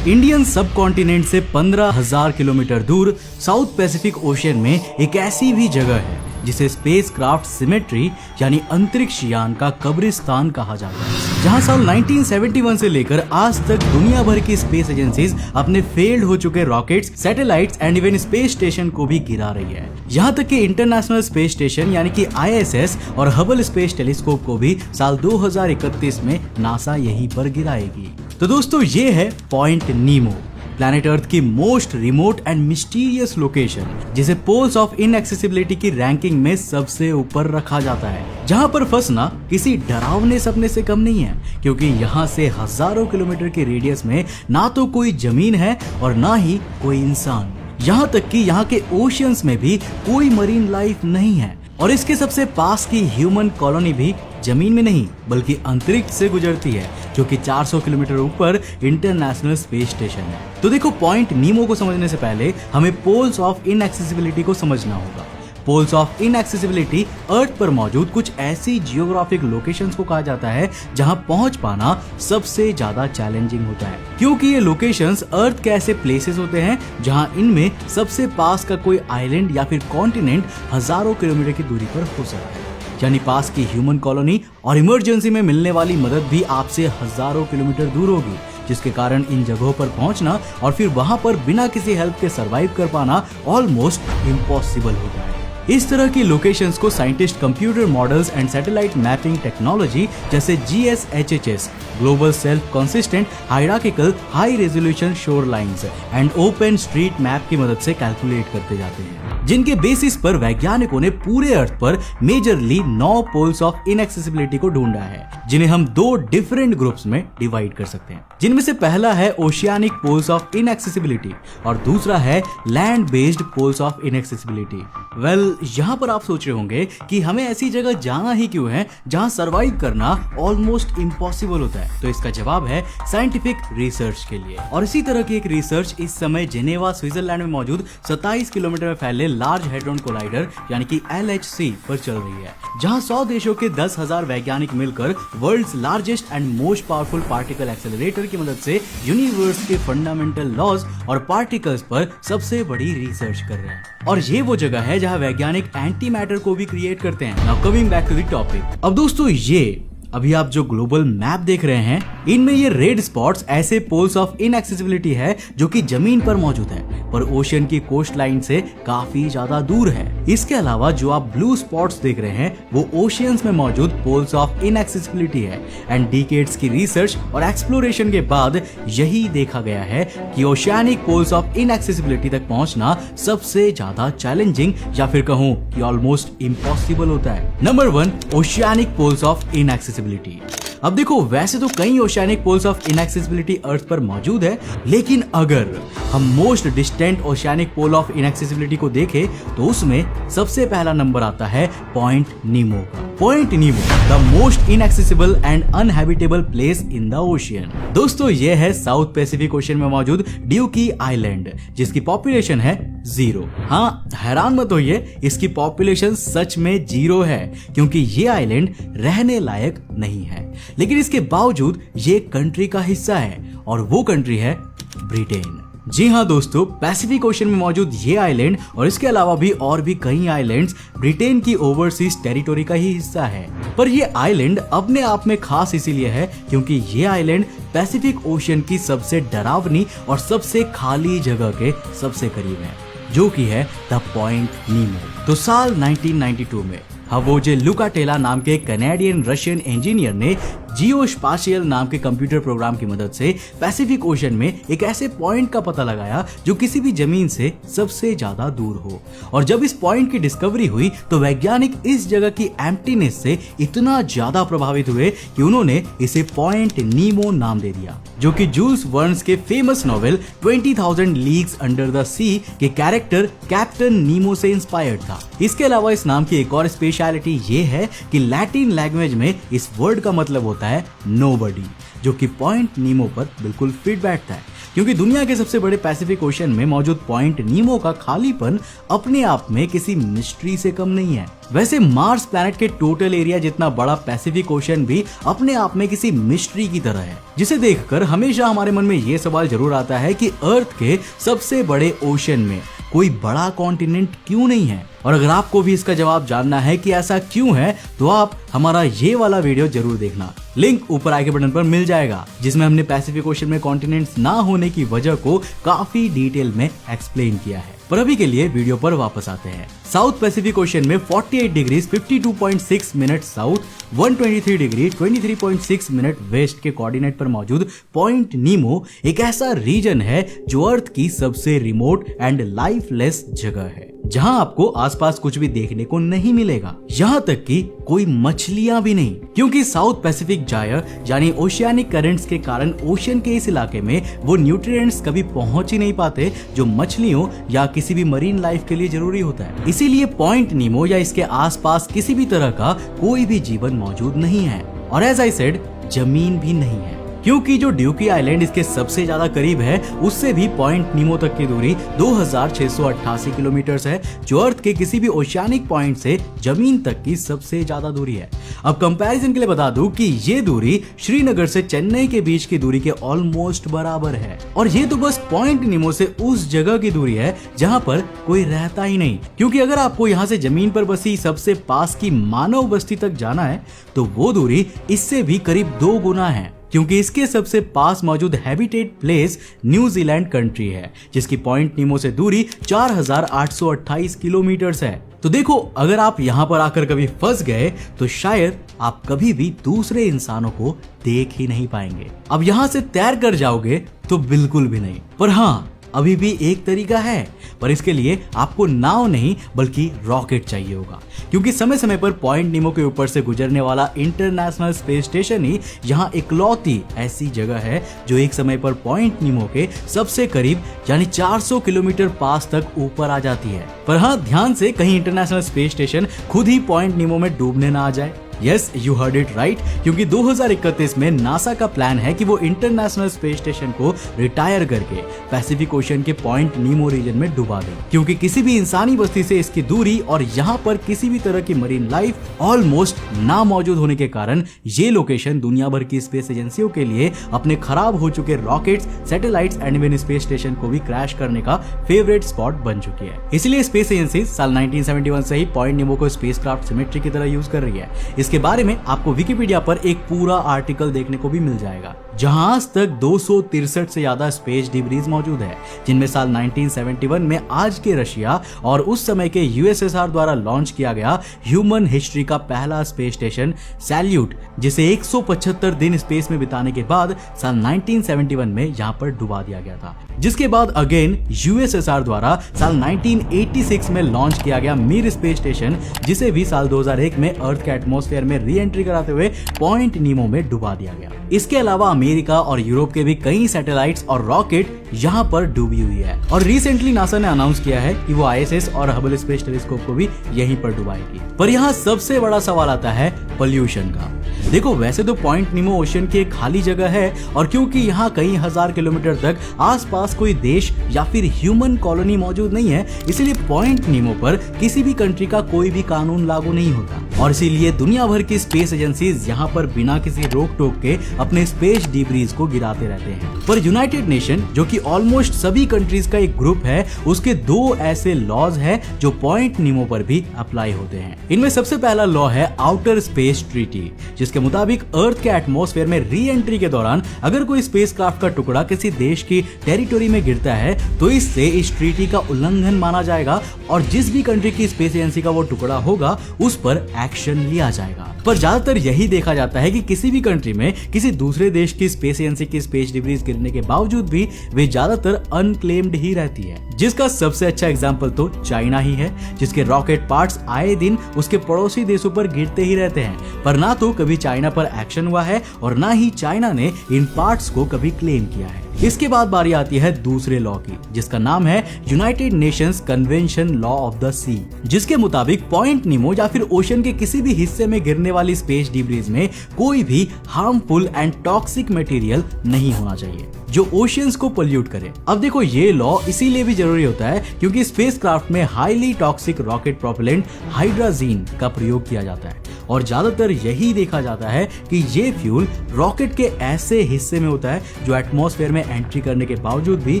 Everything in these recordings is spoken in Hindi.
इंडियन सब कॉन्टिनेंट से 15,000 किलोमीटर दूर साउथ पैसिफिक ओशियन में एक ऐसी भी जगह है जिसे स्पेस क्राफ्ट सिमेट्री यानी अंतरिक्ष यान का कब्रिस्तान कहा जाता है, जहां साल 1971 से लेकर आज तक दुनिया भर की स्पेस एजेंसीज अपने फेल्ड हो चुके rockets, satellites and even space station को भी गिरा रही है। यहाँ तक कि इंटरनेशनल स्पेस स्टेशन यानी कि ISS और हबल स्पेस टेलीस्कोप को भी साल 2031 में नासा यहीं पर गिराएगी। तो दोस्तों ये है पॉइंट नीमो, प्लैनेट अर्थ की most remote and mysterious location, जिसे पोल्स ऑफ इनएक्सेसिबिलिटी की रैंकिंग में सबसे ऊपर रखा जाता है, जहां पर फंसना किसी डरावने सपने से कम नहीं है, क्योंकि यहां से हजारों किलोमीटर के रेडियस में ना तो कोई जमीन है और ना ही कोई इंसान। यहाँ तक कि यहाँ के ओशियंस में भी कोई मरीन लाइफ नहीं है और इसके सबसे पास की ह्यूमन कॉलोनी भी जमीन में नहीं बल्कि अंतरिक्ष से गुजरती है, जो कि 400 किलोमीटर ऊपर इंटरनेशनल स्पेस स्टेशन है। तो देखो, पॉइंट नीमो को समझने से पहले हमें पोल्स ऑफ इनएक्सेसिबिलिटी को समझना होगा। पोल्स ऑफ इनएक्सेसिबिलिटी अर्थ पर मौजूद कुछ ऐसी जियोग्राफिक लोकेशंस को कहा जाता है जहां पहुंच पाना सबसे ज्यादा चैलेंजिंग होता है, क्योंकि ये लोकेशंस अर्थ के ऐसे प्लेसेस होते हैं जहां इनमें सबसे पास का कोई आइलैंड या फिर कॉन्टिनेंट हजारों किलोमीटर की दूरी पर हो सकता है, यानी पास की ह्यूमन कॉलोनी और इमरजेंसी में मिलने वाली मदद भी आपसे हजारों किलोमीटर दूर होगी, जिसके कारण इन जगहों पर पहुंचना और फिर वहां पर बिना किसी हेल्प के सरवाइव कर पाना ऑलमोस्ट इम्पॉसिबल होता है। इस तरह की लोकेशंस को scientist computer models and satellite mapping technology जैसे GSHHS, global self consistent hierarchical high resolution shorelines and open street map की मदद से कैलकुलेट करते जाते हैं, जिनके बेसिस पर वैज्ञानिकों ने पूरे अर्थ पर मेजरली 9 पोल्स ऑफ इनएक्सेसिबिलिटी को ढूंढा है, जिन्हें हम 2 डिफरेंट ग्रुप्स में डिवाइड कर सकते हैं, जिनमें से पहला है ओशियानिक पोल्स ऑफ इनएक्सेसिबिलिटी और दूसरा है land based poles of inaccessibility. Well, यहाँ पर आप सोच रहे होंगे कि हमें ऐसी जगह जाना ही क्यों है जहाँ सरवाइव करना ऑलमोस्ट इम्पॉसिबल होता है। तो इसका जवाब है साइंटिफिक रिसर्च के लिए। और इसी तरह की एक रिसर्च इस समय जेनेवा स्विट्जरलैंड में मौजूद 27 किलोमीटर में फैले लार्ज हेड्रॉन कोलाइडर यानी कि LHC पर चल रही है, जहाँ 100 देशों के 10,000 वैज्ञानिक मिलकर world's largest and most powerful particle accelerator की मदद से यूनिवर्स के फंडामेंटल लॉज और पार्टिकल्स पर सबसे बड़ी रिसर्च कर रहे हैं। और ये वो जगह है जहाँ वैज्ञानिक एंटी मैटर को भी क्रिएट करते हैं। Now coming back to the topic. अब दोस्तों, ये अभी आप जो ग्लोबल मैप देख रहे हैं, इनमें ये रेड स्पॉट्स ऐसे पोल्स ऑफ इनएक्सेसिबिलिटी है जो कि जमीन पर मौजूद है पर ओशियन की कोस्ट लाइन से काफी ज्यादा दूर है। इसके अलावा जो आप ब्लू स्पॉट्स देख रहे हैं वो ओशियंस में मौजूद पोल्स ऑफ इनएक्सेसिबिलिटी है। एंड डिकेड्स की रिसर्च और एक्सप्लोरेशन के बाद यही देखा गया है कि ओशियानिक पोल्स ऑफ इनएक्सेसिबिलिटी तक पहुंचना सबसे ज्यादा चैलेंजिंग या फिर कहूं कि ऑलमोस्ट इम्पॉसिबल होता है। Number 1, oceanic poles of inaccessibility. अब देखो, वैसे तो कई oceanic poles of inaccessibility earth पर मौजूद है, लेकिन अगर हम most distant oceanic pole of inaccessibility को देखें तो उसमें सबसे पहला नंबर आता है पॉइंट नीमो का। Point Nemo, the most inaccessible and uninhabitable place in the ocean. दोस्तों, यह है साउथ पैसिफिक ओशियन में मौजूद ड्यूकी आइलैंड, जिसकी पॉपुलेशन है 0। हाँ, हैरान मत होइए, इसकी पॉपुलेशन सच में 0 है, क्योंकि ये आइलैंड रहने लायक नहीं है, लेकिन इसके बावजूद ये कंट्री का हिस्सा है और वो कंट्री है ब्रिटेन। जी हाँ दोस्तों, पैसिफिक ओशन में मौजूद ये आइलैंड और इसके अलावा भी और भी कई आइलैंड्स ब्रिटेन की ओवरसीज टेरिटोरी का ही हिस्सा है। पर ये आइलैंड अपने आप में खास इसीलिए है क्योंकि ये आइलैंड पैसिफिक ओशन की सबसे डरावनी और सबसे खाली जगह के सबसे करीब है, जो कि है द पॉइंट नीमो। तो साल 1992 में हवोजे लुकाटेला नाम के कनेडियन रशियन इंजीनियर ने जियोस्पाशियल नाम के कंप्यूटर प्रोग्राम की मदद से पैसिफिक ओशन में एक ऐसे पॉइंट का पता लगाया जो किसी भी जमीन से सबसे ज्यादा दूर हो। और जब इस पॉइंट की डिस्कवरी हुई तो वैज्ञानिक इस जगह की एम्प्टीनेस से इतना ज्यादा प्रभावित हुए कि उन्होंने इसे पॉइंट नीमो नाम दे दिया, जो कि जूल्स वर्न्स के famous novel 20,000 leagues under the sea के कैरेक्टर कैप्टन नीमो से इंस्पायर्ड था। इसके अलावा इस नाम की एक और स्पेशलिटी ये है कि लैटिन लैंग्वेज में इस वर्ड का मतलब होता है नोबडी, जो कि पॉइंट नीमो पर बिल्कुल फिट बैठता है, क्योंकि दुनिया के सबसे बड़े पैसिफिक ओशन में मौजूद पॉइंट नीमो का खालीपन अपने आप में किसी मिस्ट्री से कम नहीं है। वैसे मार्स प्लैनेट के टोटल एरिया जितना बड़ा पैसिफिक ओशन भी अपने आप में किसी मिस्ट्री की तरह है, जिसे देखकर हमेशा हमारे मन में ये सवाल जरूर आता है कि अर्थ के सबसे बड़े ओशन में कोई बड़ा कॉन्टिनेंट क्यों नहीं है। और अगर आपको भी इसका जवाब जानना है कि ऐसा क्यों है, तो आप हमारा ये वाला वीडियो जरूर देखना। लिंक ऊपर आई के बटन पर मिल जाएगा, जिसमें हमने पैसिफिक ओशन में कॉन्टिनेंट्स ना होने की वजह को काफी डिटेल में एक्सप्लेन किया है। पर अभी के लिए वीडियो पर वापस आते हैं। साउथ पैसिफिक ओशन में 48 degree 52.6 minute south, 123 degree 23.6 minute west के कोऑर्डिनेट पर मौजूद पॉइंट नीमो एक ऐसा रीजन है जो अर्थ की सबसे रिमोट एंड लाइफलेस जगह है, जहां आपको आसपास कुछ भी देखने को नहीं मिलेगा, यहां तक कि कोई मछलियां भी नहीं, क्योंकि साउथ पैसिफिक जायर यानी ओशियानिक करंट्स के कारण ओशन के इस इलाके में वो न्यूट्रिएंट्स कभी पहुंच ही नहीं पाते जो मछलियों या किसी भी मरीन लाइफ के लिए जरूरी होता है। इसीलिए पॉइंट नीमो या इसके आसपास किसी भी तरह का कोई भी जीवन मौजूद नहीं है, और एज आई सेड जमीन भी नहीं है, क्योंकि जो ड्यूकी आइलैंड इसके सबसे ज्यादा करीब है उससे भी पॉइंट नीमो तक की दूरी 2688 किलोमीटर है, जो अर्थ के किसी भी ओशियानिक पॉइंट से जमीन तक की सबसे ज्यादा दूरी है। अब कंपैरिजन के लिए बता दूं कि ये दूरी श्रीनगर से चेन्नई के बीच की दूरी के ऑलमोस्ट बराबर है, और ये तो बस पॉइंट नीमो से उस जगह की दूरी है जहां पर कोई रहता ही नहीं, क्योंकि अगर आपको यहाँ से जमीन पर बसी सबसे पास की मानव बस्ती तक जाना है तो वो दूरी इससे भी करीब 2 गुना है, क्योंकि इसके सबसे पास मौजूद हैबिटेट प्लेस न्यूजीलैंड कंट्री है, जिसकी पॉइंट नीमो से दूरी 4828 किलोमीटर है। तो देखो, अगर आप यहाँ पर आकर कभी फंस गए तो शायद आप कभी भी दूसरे इंसानों को देख ही नहीं पाएंगे। अब यहाँ से तैर कर जाओगे तो बिल्कुल भी नहीं, पर हाँ अभी भी एक तरीका है, पर इसके लिए आपको नाव नहीं बल्कि रॉकेट चाहिए होगा, क्योंकि समय समय पर पॉइंट नीमो के ऊपर से गुजरने वाला इंटरनेशनल स्पेस स्टेशन ही यहाँ इकलौती ऐसी जगह है जो एक समय पर पॉइंट नीमो के सबसे करीब यानी 400 किलोमीटर पास तक ऊपर आ जाती है। पर हाँ, ध्यान से कहीं इंटरनेशनल स्पेस स्टेशन खुद ही पॉइंट नीमो में डूबने ना आ जाए। Yes, you heard it right, क्योंकि 2031 में नासा का प्लान है कि वो इंटरनेशनल स्पेस स्टेशन को रिटायर करके पैसिफिक ओशन के पॉइंट नीमो रीजन में डुबा दे, क्योंकि किसी भी इंसानी बस्ती से इसकी दूरी और यहाँ पर किसी भी तरह की मरीन लाइफ ऑलमोस्ट ना मौजूद होने के कारण ये लोकेशन दुनिया भर की स्पेस एजेंसियों के लिए अपने खराब हो चुके rockets, satellites and even space station को भी क्रैश करने का फेवरेट स्पॉट बन चुकी है। इसलिए स्पेस एजेंसी साल 1971 से ही पॉइंट नीमो को स्पेसक्राफ्ट सिमेट्री की तरह यूज कर रही है। इसके बारे में आपको विकिपीडिया पर एक पूरा आर्टिकल देखने को भी मिल जाएगा, जहां आज तक 263 से ज्यादा स्पेस डिब्रीज मौजूद है, जिनमें साल 1971 में आज के रशिया और उस समय के यूएसएसआर द्वारा लॉन्च किया गया ह्यूमन हिस्ट्री का पहला स्पेस स्टेशन सैल्यूट, जिसे 175 दिन स्पेस में बिताने के बाद साल 1971 में यहां पर डुबा दिया गया था, जिसके बाद अगेन यूएसएसआर द्वारा साल 1986 में लॉन्च किया गया मिर स्पेस स्टेशन, जिसे भी साल 2001 में अर्थ के एटमॉस्फेयर में री एंट्री कराते हुए पॉइंट नीमो में डुबा दिया गया। इसके अलावा अमेरिका और यूरोप के भी कई सैटेलाइट्स और रॉकेट यहाँ पर डूबी हुई है, और रिसेंटली नासा ने अनाउंस किया है कि वो आईएसएस और हबल स्पेस टेलीस्कोप को भी यहीं पर डुबाएगी। पर यहाँ सबसे बड़ा सवाल आता है पोल्यूशन का। देखो, वैसे तो पॉइंट नीमो ओशन की एक खाली जगह है, और क्योंकि यहाँ कई हजार किलोमीटर तक आसपास कोई देश या फिर ह्यूमन कॉलोनी मौजूद नहीं है, इसलिए पॉइंट नीमो पर किसी भी कंट्री का कोई भी कानून लागू नहीं होता, और इसीलिए दुनिया भर की स्पेस एजेंसीज यहाँ पर बिना किसी रोक टोक के अपने स्पेस डिब्रीज को गिराते रहते हैं। पर यूनाइटेड नेशन, जो कि ऑलमोस्ट सभी कंट्रीज का एक ग्रुप है, उसके 2 ऐसे लॉज है जो पॉइंट नीमो पर भी अप्लाई होते हैं। इनमें सबसे पहला लॉ है आउटर स्पेस ट्रीटी, जिसके मुताबिक अर्थ के एटमॉस्फेयर में री एंट्री के दौरान अगर कोई स्पेसक्राफ्ट का टुकड़ा किसी देश की टेरिटोरी में गिरता है तो इससे इस ट्रीटी का उल्लंघन माना जाएगा, और जिस भी कंट्री की स्पेस एजेंसी का वो टुकड़ा होगा उस पर एक्शन लिया जाएगा। पर ज्यादातर यही देखा जाता है कि किसी भी कंट्री में किसी दूसरे देश की स्पेस एजेंसी की स्पेस डिब्रीज गिरने के बावजूद भी वे ज्यादातर अनक्लेम्ड ही रहती है, जिसका सबसे अच्छा एग्जांपल तो चाइना ही है, जिसके रॉकेट पार्ट्स आए दिन उसके पड़ोसी देशों पर गिरते ही रहते हैं, पर ना तो कभी चाइना पर एक्शन हुआ है और ना ही चाइना ने इन पार्ट्स को कभी क्लेम किया है। इसके बाद बारी आती है दूसरे लॉ की, जिसका नाम है United Nations convention law of the sea, जिसके मुताबिक पॉइंट नीमो या फिर ओशन के किसी भी हिस्से में गिरने वाली स्पेस डिब्रीज में कोई भी हार्मफुल एंड टॉक्सिक मटेरियल नहीं होना चाहिए जो ओशियंस को पोल्यूट करे। अब देखो, ये लॉ इसीलिए भी जरूरी होता है क्योंकि स्पेसक्राफ्ट में highly toxic rocket propellant hydrazine का प्रयोग किया जाता है और ज्यादातर यही देखा जाता है कि ये फ्यूल रॉकेट के ऐसे हिस्से में होता है जो एटमॉस्फेयर में एंट्री करने के बावजूद भी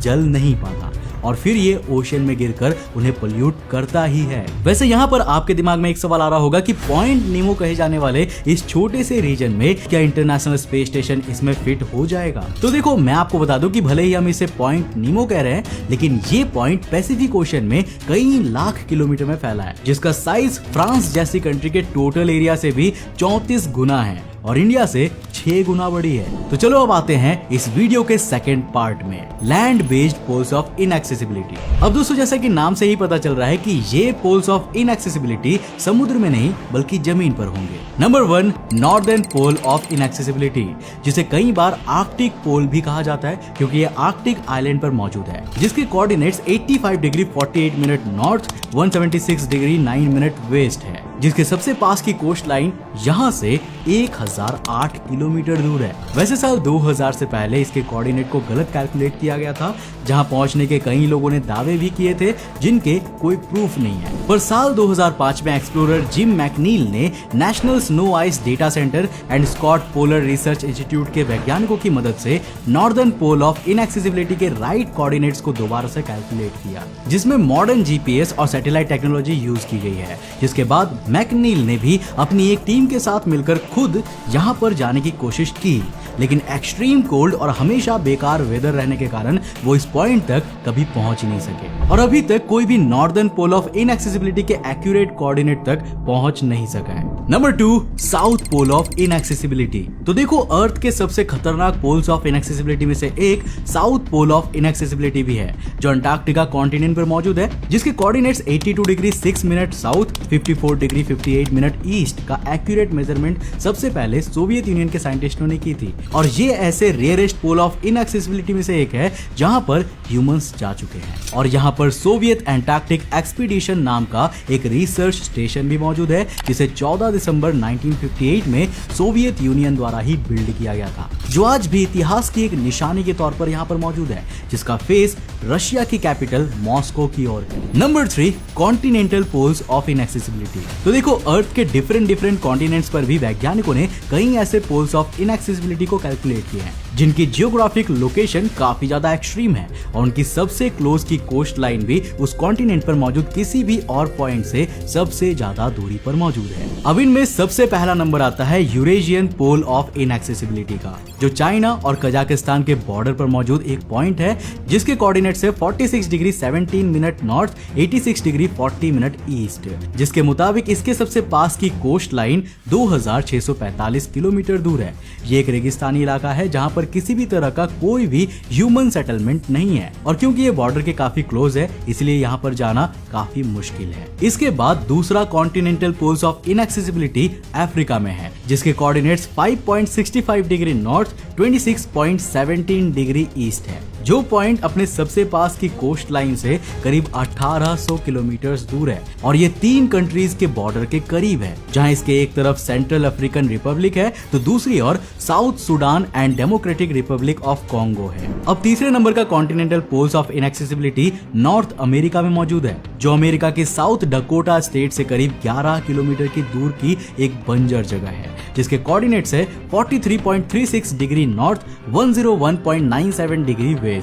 जल नहीं पाता और फिर ये ओशन में गिरकर उन्हें पोल्यूट करता ही है। वैसे यहाँ पर आपके दिमाग में एक सवाल आ रहा होगा कि पॉइंट नीमो कहे जाने वाले इस छोटे से रीजन में क्या इंटरनेशनल स्पेस स्टेशन इसमें फिट हो जाएगा? तो देखो, मैं आपको बता दूं कि भले ही हम इसे पॉइंट नीमो कह रहे हैं, लेकिन ये पॉइंट पैसिफिक ओशन में कई लाख किलोमीटर में फैला है, जिसका साइज फ्रांस जैसी कंट्री के टोटल एरिया से भी 34 गुना है और इंडिया से 6 गुना बड़ी है। तो चलो अब आते हैं इस वीडियो के सेकंड पार्ट में, land based poles of inaccessibility. अब दोस्तों, जैसा कि नाम से ही पता चल रहा है कि ये पोल्स ऑफ इनएक्सेसिबिलिटी समुद्र में नहीं बल्कि जमीन पर होंगे। Number 1, northern pole of inaccessibility, जिसे कई बार आर्कटिक पोल भी कहा जाता है क्योंकि ये आर्कटिक आइलैंड पर मौजूद है, जिसके coordinates 85 degree 48 minute north, 176 degree 9 minute west है, जिसके सबसे पास की कोस्ट लाइन यहाँ से 1008 किलोमीटर दूर है। वैसे साल 2000 से पहले इसके कोऑर्डिनेट को गलत कैलकुलेट किया गया था, जहां पहुंचने के कई लोगों ने दावे भी किए थे जिनके कोई प्रूफ नहीं है। पर साल 2005 में एक्सप्लोरर जिम मैकनील ने National Snow Ice Data Center and Scott Polar Research Institute के वैज्ञानिकों की मदद से नॉर्दर्न पोल ऑफ इनएक्सेसिबिलिटी के राइट कोऑर्डिनेट्स को दोबारा से कैलकुलेट किया, जिसमें मॉडर्न जीपीएस और सैटेलाइट टेक्नोलॉजी यूज की गई है। जिसके बाद मैकनील ने भी अपनी एक टीम के साथ मिलकर खुद यहां पर जाने की कोशिश की, लेकिन एक्सट्रीम कोल्ड और हमेशा बेकार वेदर रहने के कारण वो इस पॉइंट तक कभी पहुंच ही नहीं सके और अभी तक कोई भी नॉर्दर्न पोल ऑफ इनएक्सेसिबिलिटी के एक्यूरेट कोऑर्डिनेट तक पहुंच नहीं सका है। Number 2, south pole of inaccessibility. तो देखो, अर्थ के सबसे खतरनाक पोल्स ऑफ इनएक्सेसिबिलिटी में से एक साउथ पोल ऑफ इनएक्सेसिबिलिटी भी है, जो अंटार्कटिका कॉन्टिनेंट पर मौजूद है, जिसके coordinates 82 degree 6 minute south, 54 degree 58 minute east का एक्यूरेट मेजरमेंट सबसे पहले सोवियत यूनियन के साइंटिस्टों ने की थी और ये ऐसे रेयरेस्ट पोल ऑफ इनएक्सेसिबिलिटी में से एक है जहां पर ह्यूमंस जा चुके हैं और यहाँ पर सोवियत एंटार्क्टिक एक्सपीडिशन नाम का एक रिसर्च स्टेशन भी मौजूद है, जिसे 14 दिसंबर 1958 में सोवियत यूनियन द्वारा ही बिल्ड किया गया था, जो आज भी इतिहास की एक निशानी के तौर पर यहाँ पर मौजूद है, जिसका फेस रशिया की कैपिटल मॉस्को की ओर है। Number 3, continental poles of inaccessibility. तो देखो, अर्थ के डिफरेंट कॉन्टिनेंट्स पर भी वैज्ञानिकों ने कई ऐसे पोल्स ऑफ इनएक्सेसिबिलिटी को कैलकुलेट किए हैं जिनकी जियोग्राफिक लोकेशन काफी ज्यादा एक्सट्रीम है और उनकी सबसे क्लोज की कोस्ट लाइन भी उस कॉन्टिनेंट पर मौजूद किसी भी और पॉइंट से सबसे ज्यादा दूरी पर मौजूद है। अब इनमें सबसे पहला नंबर आता है यूरेशियन पोल ऑफ इनएक्सेसिबिलिटी का, जो चाइना और कजाकिस्तान के बॉर्डर पर मौजूद एक पॉइंट है, जिसके कोऑर्डिनेट्स है 46 degree 17 minute north, 86 degree 40 minute east, जिसके मुताबिक इसके सबसे पास की कोस्ट लाइन 2645 किलोमीटर दूर है। ये एक रेगिस्तानी इलाका है जहां पर किसी भी तरह का कोई भी ह्यूमन सेटलमेंट नहीं है और क्योंकि ये बॉर्डर के काफी क्लोज है, इसलिए यहाँ पर जाना काफी मुश्किल है। इसके बाद दूसरा continental poles of inaccessibility Africa में है, जिसके coordinates 5.65 degree north, 26.17 degree east है, जो पॉइंट अपने सबसे पास की कोस्ट लाइन से करीब 1800 किलोमीटर दूर है और ये 3 कंट्रीज के बॉर्डर के करीब है, जहां इसके एक तरफ सेंट्रल अफ्रीकन रिपब्लिक है तो दूसरी ओर South Sudan and Democratic Republic of Congo है। अब तीसरे नंबर का continental poles of inaccessibility North America में मौजूद है, जो अमेरिका के साउथ डकोटा स्टेट से करीब 11 किलोमीटर की दूर की एक बंजर जगह है, जिसके कोऑर्डिनेट्स है 43.36 डिग्री नॉर्थ, 101.97 डिग्री वेस्ट।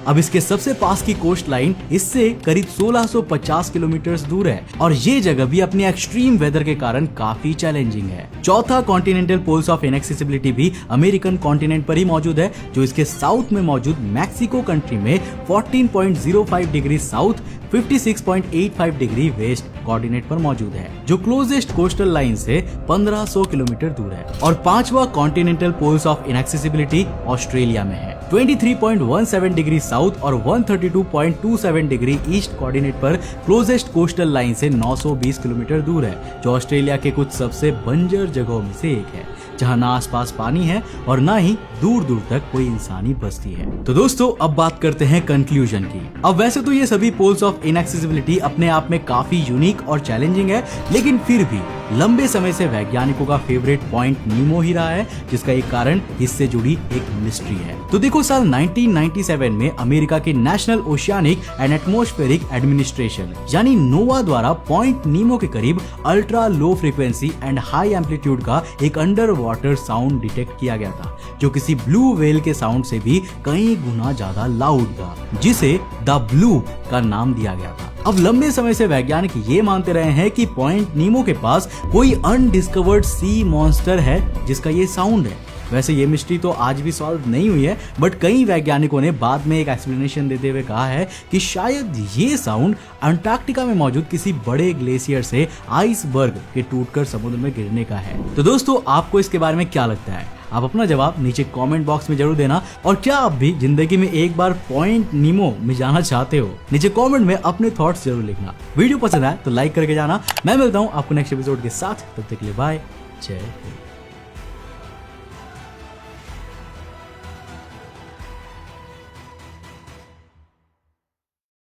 अब इसके सबसे पास की कोस्ट लाइन इससे करीब 1650 किलोमीटर दूर है और ये जगह भी अपनी एक्सट्रीम वेदर के कारण काफी चैलेंजिंग है। चौथा कॉन्टिनेंटल पोल्स ऑफ इनएक्सेसिबिलिटी भी अमेरिकन कॉन्टिनेंट पर ही मौजूद है, जो इसके साउथ में मौजूद मैक्सिको कंट्री में 14.05 degree south, 56.85 degree west coordinate पर मौजूद है, जो क्लोजेस्ट कोस्टल लाइन से 1500 किलोमीटर दूर है। और पांचवा continental poles of inaccessibility Australia में है, 23.17 डिग्री साउथ और 132.27 डिग्री ईस्ट कोऑर्डिनेट पर क्लोजेस्ट कोस्टल लाइन से 920 किलोमीटर दूर है, जो ऑस्ट्रेलिया के कुछ सबसे बंजर जगहों में से एक है, जहाँ ना आसपास पानी है और ना ही दूर दूर तक कोई इंसानी बस्ती है। तो दोस्तों अब बात करते हैं कंक्लूजन की। अब वैसे तो ये सभी पोल्स ऑफ इनएक्सेसिबिलिटी अपने आप में काफी यूनिक और चैलेंजिंग है, लेकिन फिर भी लंबे समय से वैज्ञानिकों का फेवरेट पॉइंट नीमो ही रहा है, जिसका एक कारण इससे जुड़ी एक मिस्ट्री है। तो देखो, साल 1997 में अमेरिका के national oceanic and atmospheric administration यानी नोवा द्वारा पॉइंट नीमो के करीब ultra low frequency and high amplitude का एक अंडर वाटर साउंड डिटेक्ट किया गया था, जो किसी ब्लू व्हेल के साउंड से भी कई गुना ज्यादा लाउड था, जिसे द ब्लू का नाम दिया गया था। अब लंबे समय से वैज्ञानिक ये मानते रहे हैं कि पॉइंट नीमो के पास कोई अनडिस्कवर्ड सी मॉन्स्टर है जिसका ये साउंड है। वैसे ये मिस्ट्री तो आज भी सॉल्व नहीं हुई है, बट कई वैज्ञानिकों ने बाद में एक एक्सप्लेनेशन देते हुए कहा है कि शायद ये साउंड अंटार्कटिका में मौजूद किसी बड़े ग्लेशियर से आइसबर्ग के टूटकर समुद्र में गिरने का है। तो दोस्तों, आपको इसके बारे में क्या लगता है? आप अपना जवाब नीचे कमेंट बॉक्स में जरूर देना। और क्या आप भी जिंदगी में एक बार पॉइंट नीमो में जाना चाहते हो? नीचे कमेंट में अपने थॉट्स जरूर लिखना। वीडियो पसंद आए तो लाइक करके जाना। मैं मिलता हूँ आपको नेक्स्ट एपिसोड के साथ, तब तक के लिए बाय, जय हिंद।